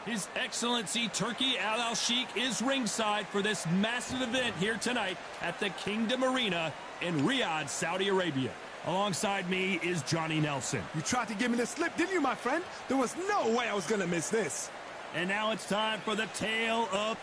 His Excellency Turki Al-Sheikh is ringside for this massive event here tonight at the Kingdom Arena in Riyadh, Saudi Arabia. Alongside me is Johnny Nelson. You tried to give me the slip, didn't you, my friend? There was no way I was going to miss this. And now it's time for the tale of...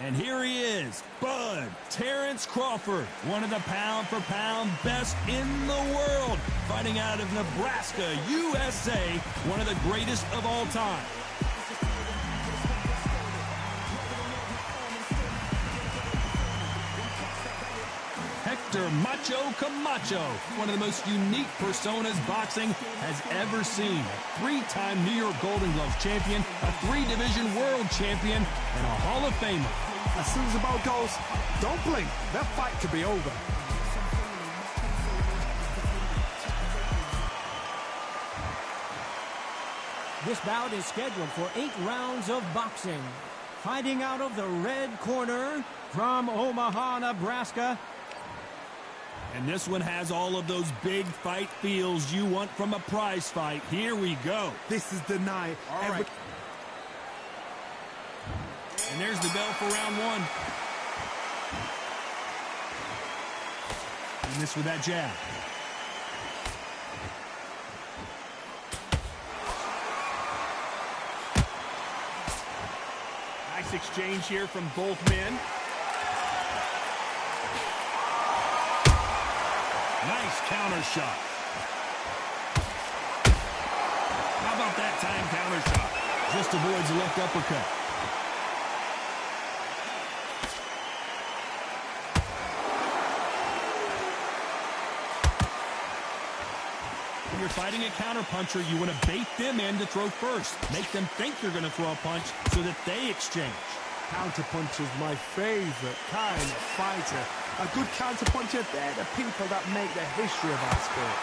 And here he is, Bud Terrence Crawford, one of the pound-for-pound best in the world, fighting out of Nebraska, USA, one of the greatest of all time. Hector Macho Camacho, one of the most unique personas boxing has ever seen. Three-time New York Golden Gloves champion, a three-division world champion, and a Hall of Famer. As soon as the bell goes, don't blink. That fight could be over. This bout is scheduled for 8 rounds of boxing. Fighting out of the red corner from Omaha, Nebraska. And this one has all of those big fight feels you want from a prize fight. Here we go. This is the night. All right. And there's the bell for round one. And this with that jab. Nice exchange here from both men. Nice counter shot. How about that time counter shot? Just avoids the left uppercut. When you're fighting a counterpuncher, you want to bait them in to throw first. Make them think you're going to throw a punch so that they exchange. Counterpuncher is my favorite kind of fighter. A good counterpuncher, they're the people that make the history of our sport.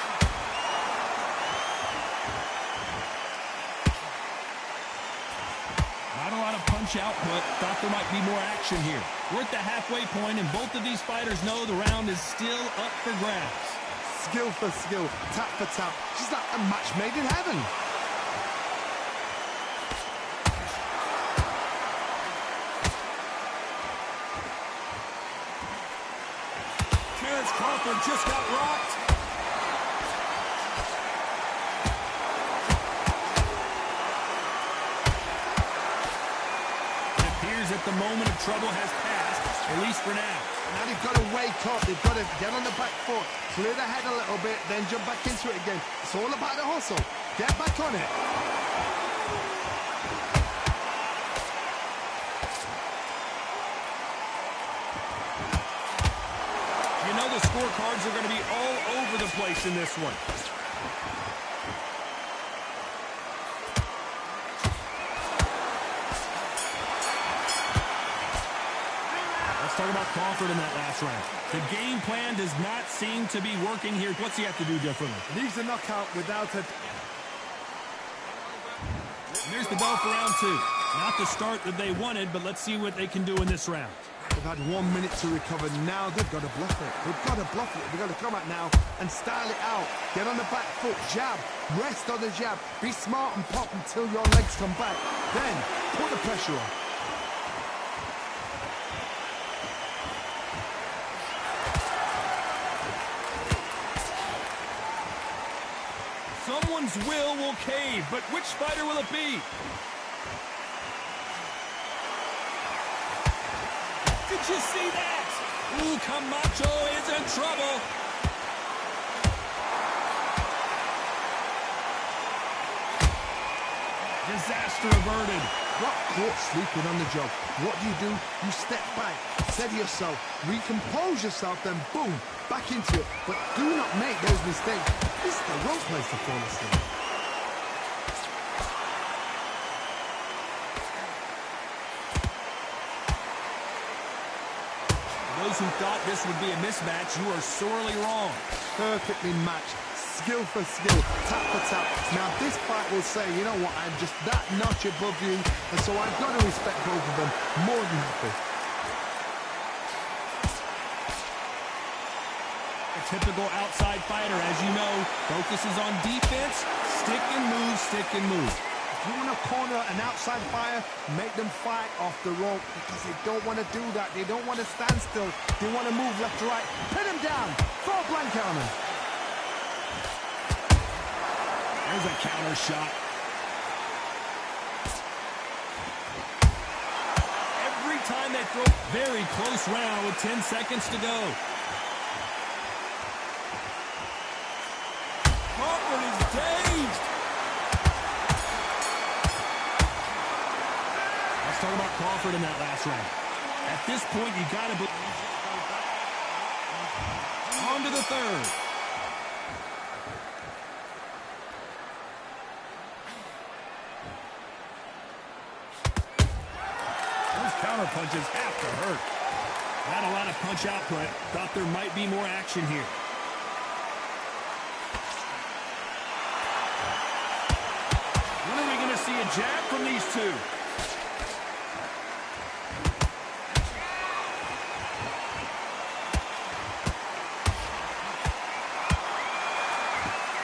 Not a lot of punch output. Thought there might be more action here. We're at the halfway point, and both of these fighters know the round is still up for grabs. Skill for skill, tap for tap. She's like a match made in heaven. Terrence Crawford just got rocked. It appears that the moment of trouble has passed, at least for now. Now they've got to wake up. They've got to get on the back foot, clear the head a little bit, then jump back into it again. It's all about the hustle. Get back on it. You know the scorecards are going to be all over the place in this one. Talk about Crawford in that last round. The game plan does not seem to be working here. What's he have to do differently? Leaves the knockout without a... And there's the bell for round two. Not the start that they wanted, but let's see what they can do in this round. They've had 1 minute to recover. Now they've got to bluff it. They've got to bluff it. They've got to come out now and style it out. Get on the back foot, jab, rest on the jab. Be smart and pop until your legs come back. Then put the pressure on. Someone's will cave, but which fighter will it be? Did you see that? Ooh, Camacho is in trouble. Disaster averted. Got caught sleeping on the job. What do? You step back, steady yourself, recompose yourself, then boom, back into it. But do not make those mistakes. This is the wrong place to fall asleep. Those who thought this would be a mismatch, you are sorely wrong. Perfectly matched. Skill for skill, tap for tap. Now this fight will say, you know what, I'm just that notch above you, and so I've got to respect both of them more than happy. A typical outside fighter, as you know, focuses on defense, stick and move, stick and move. you want to corner an outside fighter, make them fight off the rope because they don't want to do that. They don't want to stand still. They want to move left to right. Pin him down. Throw a blanket on him. There's a counter shot. Every time they throw, very close round with 10 seconds to go. Crawford is dazed. Let's talk about Crawford in that last round. At this point, you got to believe. On to the third. Those counter punches have to hurt. Not a lot of punch output. Thought there might be more action here. When are we going to see a jab from these two?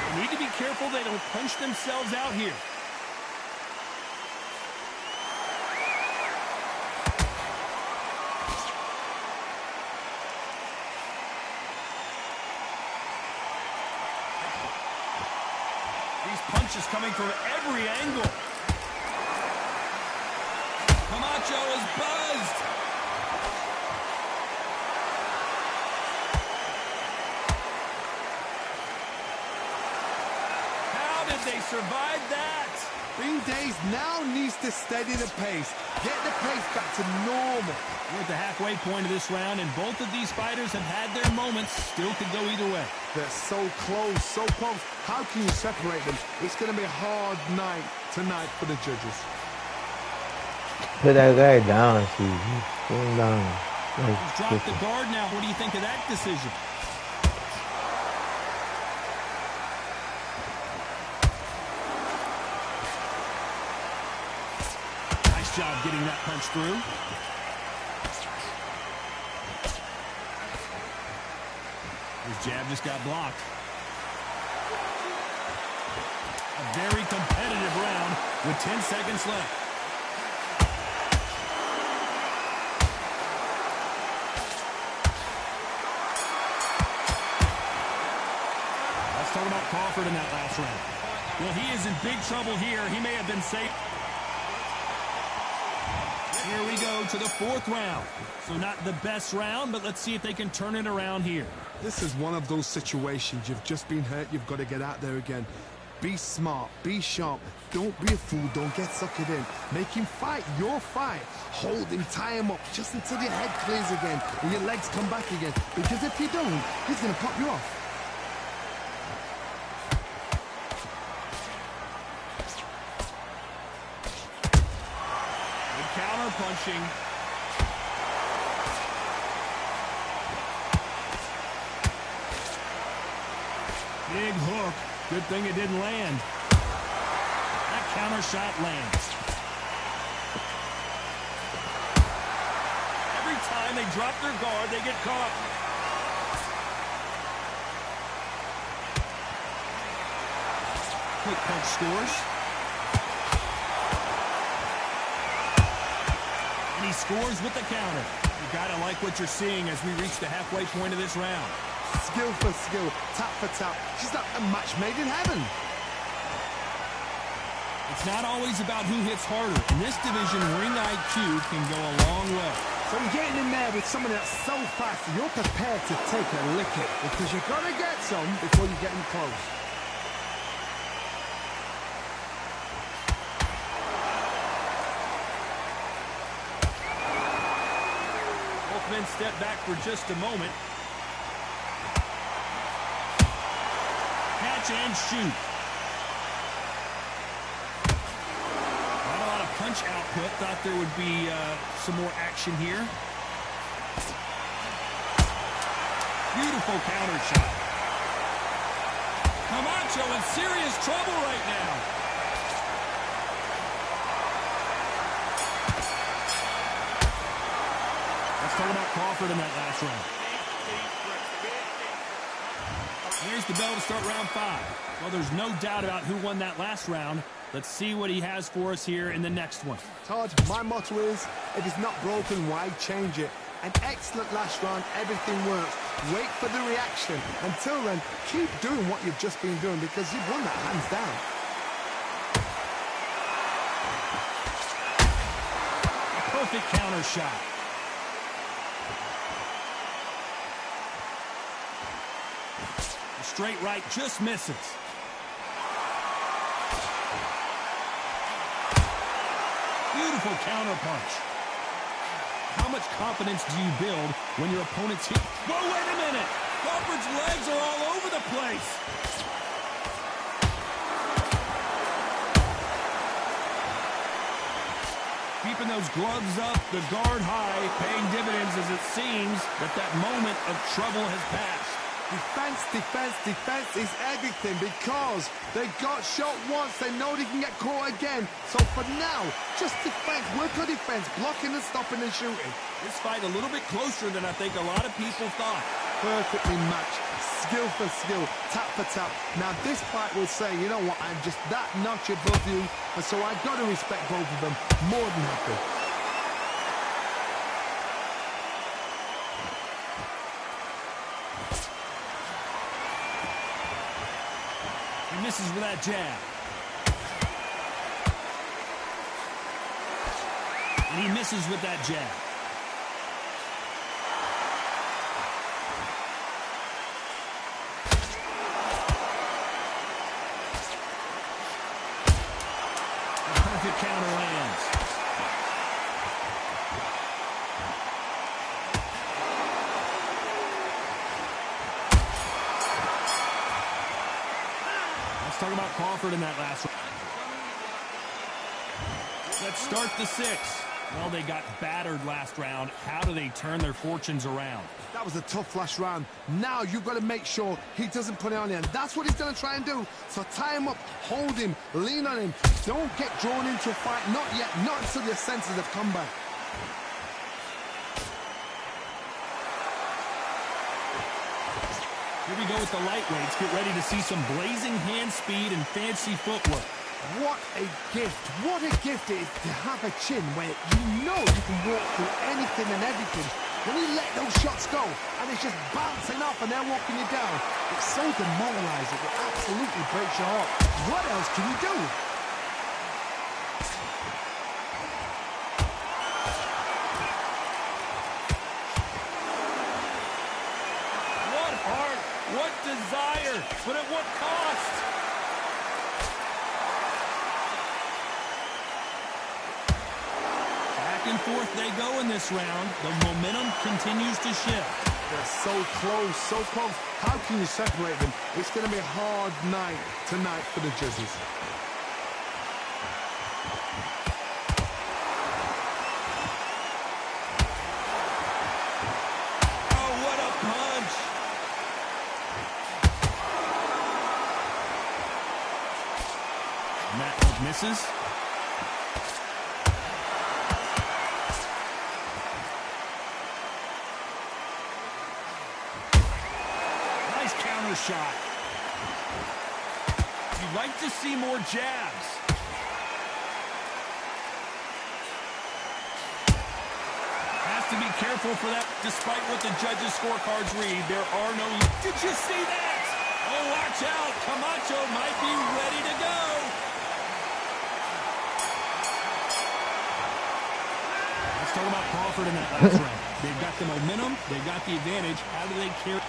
They need to be careful they don't punch themselves out here. Punches coming from every angle. Camacho is buzzed. How did they survive that? Being dazed now needs to steady the pace. Get the pace back to normal. We're at the halfway point of this round, and both of these fighters have had their moments. Still could go either way. They're so close, so close. How can you separate them? It's going to be a hard night tonight for the judges. Put that guy down, see. Put him down. He's dropped the guard now. What do you think of that decision? Nice job getting that punch through. His jab just got blocked. A very competitive round with 10 seconds left. Let's talk about Crawford in that last round. Well, he is in big trouble here. He may have been safe. Here we go to the fourth round. So not the best round, but let's see if they can turn it around here. This is one of those situations. You've just been hurt. You've got to get out there again. Be smart. Be sharp. Don't be a fool. Don't get suckered in. Make him fight your fight. Hold him. Tie him up just until your head clears again and your legs come back again. Because if you don't, he's going to pop you off. Good counter punching. Big hook. Good thing it didn't land. That counter shot lands. Every time they drop their guard, they get caught. Quick punch scores. And he scores with the counter. You gotta like what you're seeing as we reach the halfway point of this round. Skill for skill, tap for tap. She's like a match made in heaven. It's not always about who hits harder. In this division, ring IQ can go a long way. So you're getting in there with someone that's so fast, you're prepared to take a licking because you've got to get some before you get in close. Both men step back for just a moment. Catch and shoot. Not a lot of punch output. Thought there would be some more action here. Beautiful counter shot. Camacho in serious trouble right now. Let's talk about Crawford in that last round. Here's the bell to start round 5. Well, there's no doubt about who won that last round. Let's see what he has for us here in the next one. Todd, my motto is, if it's not broken, why change it? An excellent last round, everything works. Wait for the reaction. Until then, keep doing what you've just been doing because you've won that hands down. Perfect counter shot. The straight right just misses. Beautiful counter punch. How much confidence do you build when your opponent's hit? Whoa, wait a minute! Crawford's legs are all over the place. Keeping those gloves up, the guard high, paying dividends as it seems that moment of trouble has passed. Defense, defense, defense is everything because they got shot once. They know they can get caught again. So for now, just defense. Work on defense, blocking and stopping and shooting. This fight a little bit closer than I think a lot of people thought. Perfectly matched, skill for skill, tap for tap. Now this fight will say, you know what, I'm just that notch above you, and so I've got to respect both of them. More than happy. He misses with that jab. And he misses with that jab. A perfect counter lands. Let's talk about Crawford in that last round. Let's start the sixth. Well, they got battered last round. How do they turn their fortunes around? That was a tough last round. Now you've got to make sure he doesn't put it on you. And that's what he's going to try and do. So tie him up, hold him, lean on him. Don't get drawn into a fight. Not yet. Not until your senses have come back. Here we go with the lightweights. Get ready to see some blazing hand speed and fancy footwork. What a gift. What a gift it is to have a chin where you know you can walk through anything and everything. When you let those shots go and it's just bouncing off and they're walking you down, it's so demoralizing. It absolutely breaks your heart. What else can you do? What heart, what desire, but at what cost? Back and forth they go in this round. The momentum continues to shift. They're so close, so close. How can you separate them? It's going to be a hard night tonight for the judges. Oh, what a punch! And that misses. Shot. You'd like to see more jabs. Has to be careful for that. Despite what the judges' scorecards read, there are no... Did you see that? Oh, watch out. Camacho might be ready to go. Let's talk about Crawford in that last round. They've got the momentum. They've got the advantage. How do they carry...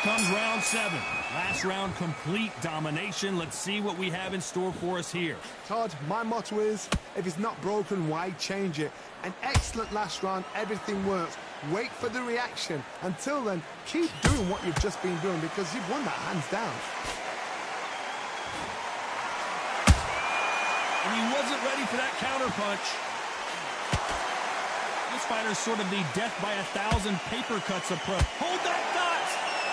Comes round 7. Last round, complete domination. Let's see what we have in store for us here. Todd, my motto is, if it's not broken, why change it? An excellent last round, everything works. Wait for the reaction. Until then, keep doing what you've just been doing because you've won that hands down. And he wasn't ready for that counter punch. This fighter's sort of the death by 1,000 paper cuts approach. Hold that thought!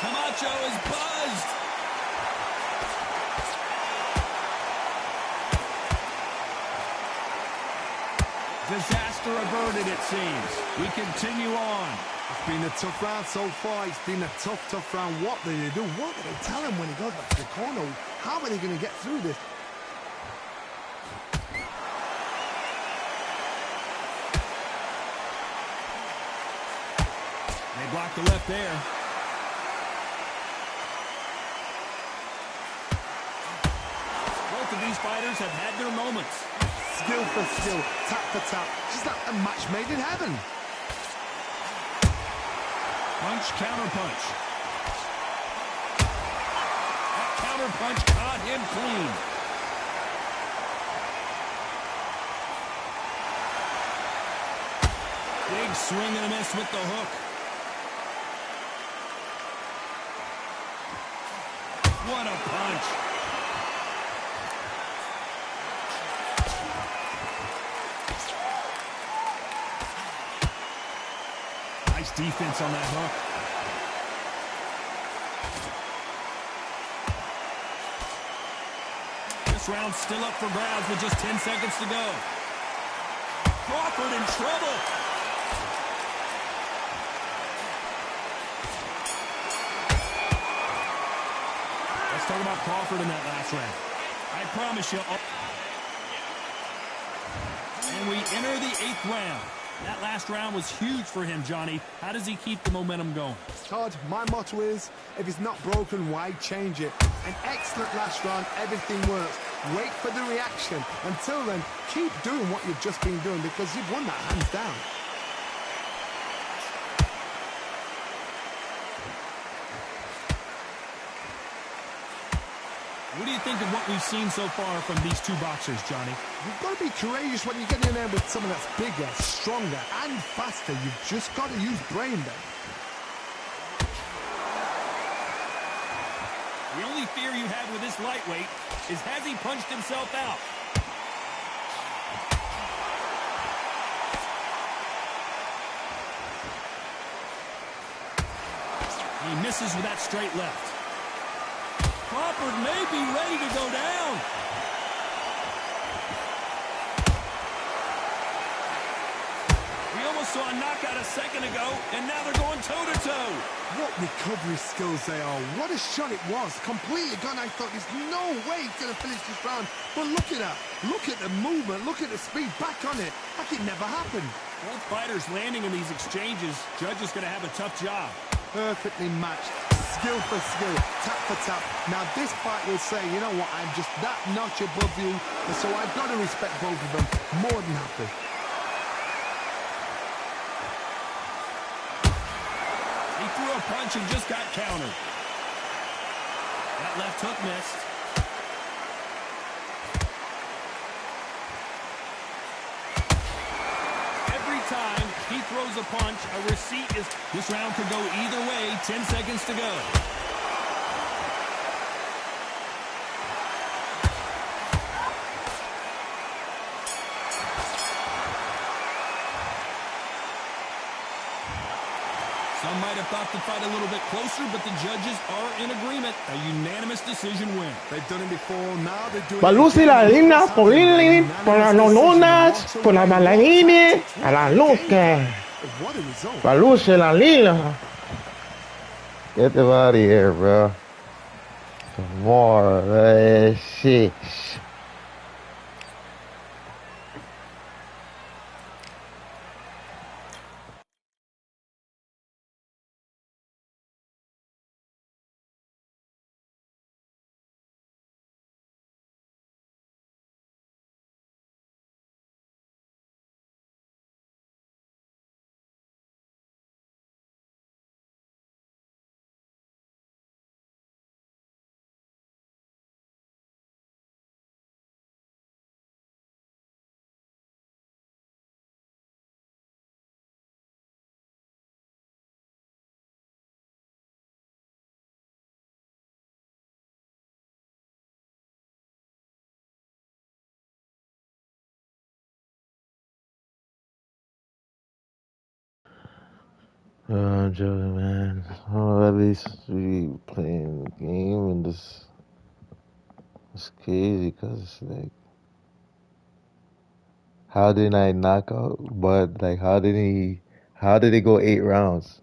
Camacho is buzzed. Disaster averted, it seems. We continue on. It's been a tough round so far. It's been a tough round. What do they do? What do they tell him when he goes back to the corner? How are they going to get through this? They block the left there. Both of these fighters have had their moments. Skill for skill, tap for tap. Just like a match made in heaven. Punch, counter punch. That counter punch caught him clean. Big swing and a miss with the hook. What a punch. Nice defense on that hook. This round's still up for grabs with just 10 seconds to go. Crawford in trouble. Let's talk about Crawford in that last round. I promise you. And we enter the 8th round. That last round was huge for him, Johnny. How does he keep the momentum going? Todd, my motto is, if it's not broken, why change it? An excellent last round, everything works. Wait for the reaction. Until then, keep doing what you've just been doing because you've won that hands down. What do you think of what we've seen so far from these two boxers, Johnny? You've got to be courageous when you get in there with someone that's bigger, stronger, and faster. You've just got to use brain then. The only fear you have with this lightweight is has he punched himself out? He misses with that straight left. Crawford may be ready to go down. We almost saw a knockout a second ago, and now they're going toe-to-toe. What recovery skills they are. What a shot it was. Completely gone. I thought there's no way he's going to finish this round. But look at that. Look at the movement. Look at the speed. Back on it. Like it never happened. Both fighters landing in these exchanges. Judge is going to have a tough job. Perfectly matched. Skill for skill, tap for tap. Now this fight will say, you know what, I'm just that notch above you, and so I've got to respect both of them. More than happy. He threw a punch and just got countered. That left hook missed. Every time he throws a punch, a receipt is... This round could go either way. 10 seconds to go. Some might have thought the fight a little bit closer, but the judges are in agreement. A unanimous decision win. They've done it before, now they're doing Pa' luce la linea, por las nononas, por las bailarines, a la luca. What a result. Pa' luce la linea. Get them out of here, bro. Some more shit. I'm joking, man. Oh, at least we playing the game, and this it's crazy because it's like, how did I knock out? But like, how did it go 8 rounds?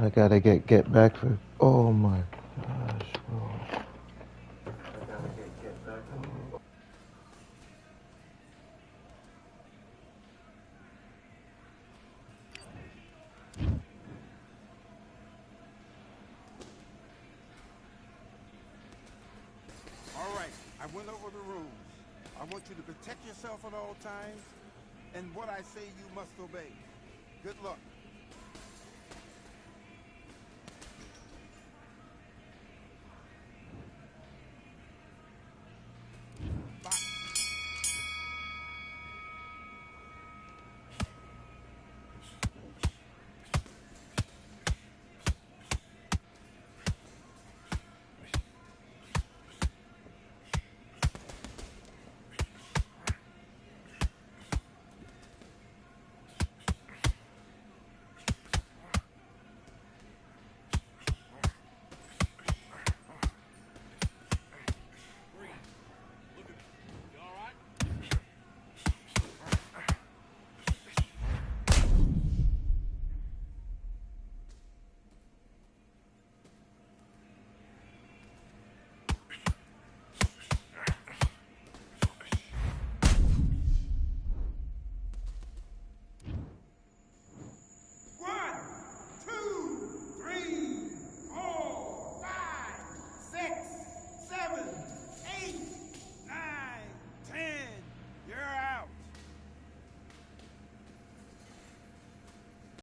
I gotta get back for. Oh my gosh, bro. I gotta get back for. All right, I went over the rules. I want you to protect yourself at all times, and what I say you must obey. Good luck.